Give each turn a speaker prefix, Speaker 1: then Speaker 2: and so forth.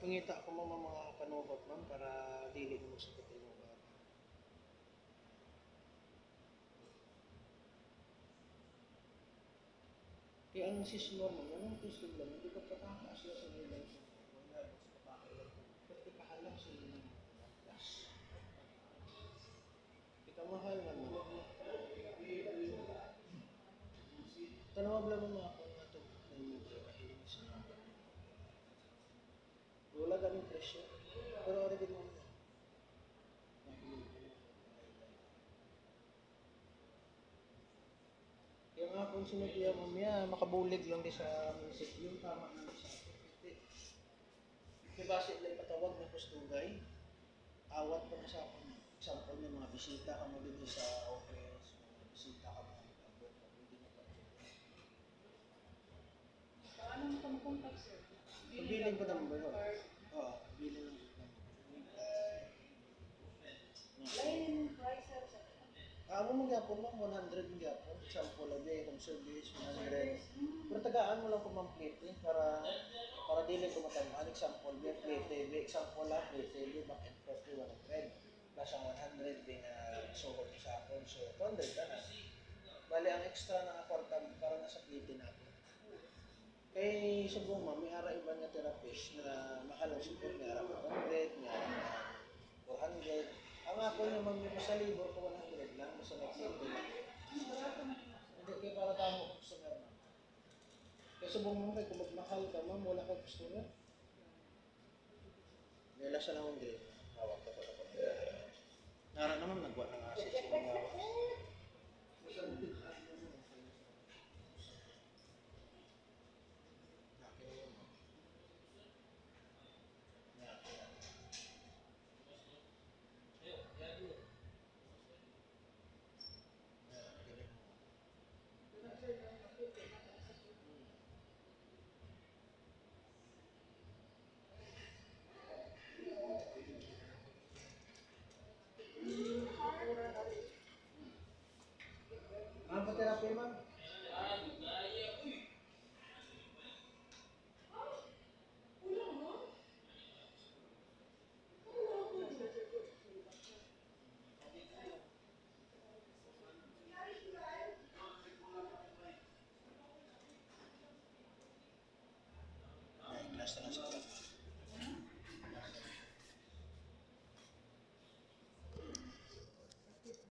Speaker 1: Pangita ko mo mga kanubat man para dili mo sa katinubat. Kaya ang sismo mo, anong gusto lang, hindi ka pataka siya sa nila. Kasi kahalang sila ng gas. Ikamahal man mo. Tanawag lang mo ako nga ito. Wala ganun presyo. Pero ano din mo na? Kaya nga kung sinagya mo niya, makabulig lang di sa munisipyo, tama na sa akin. May base lang patawag na kustugay. Awat pa na sa akin. Example ng mga bisita ka mo dito sa office, mga bisita ka mo dito.
Speaker 2: Paano mo ka makontak, sir?
Speaker 1: Pagbiling ko number, oo, biling ng
Speaker 2: Lain price, sir.
Speaker 1: Amo mo gyapon mo 100 gyapon, example lang kung service 100. Pero tagaan mo lang kung plate para dili ko matamaan example be plate be example lang plate be back and forth 100. Plus ang 100 be na suhod sa akon so 200 na. Bali ang extra na kwarta para nasa plate natin. Kay subong may ara iba nga therapist na mahal ang support niya ara 100 niya 400. Ang ako naman yung sa libor ko 100 lang, basta nag-plate. Hindi kayo para tamo customer na. Kaya subong mo kay kung magmahal ka ma'am, wala ka customer. Nila siya lang hindi. Hawak ka pala. Nara naman nagwa ng asis.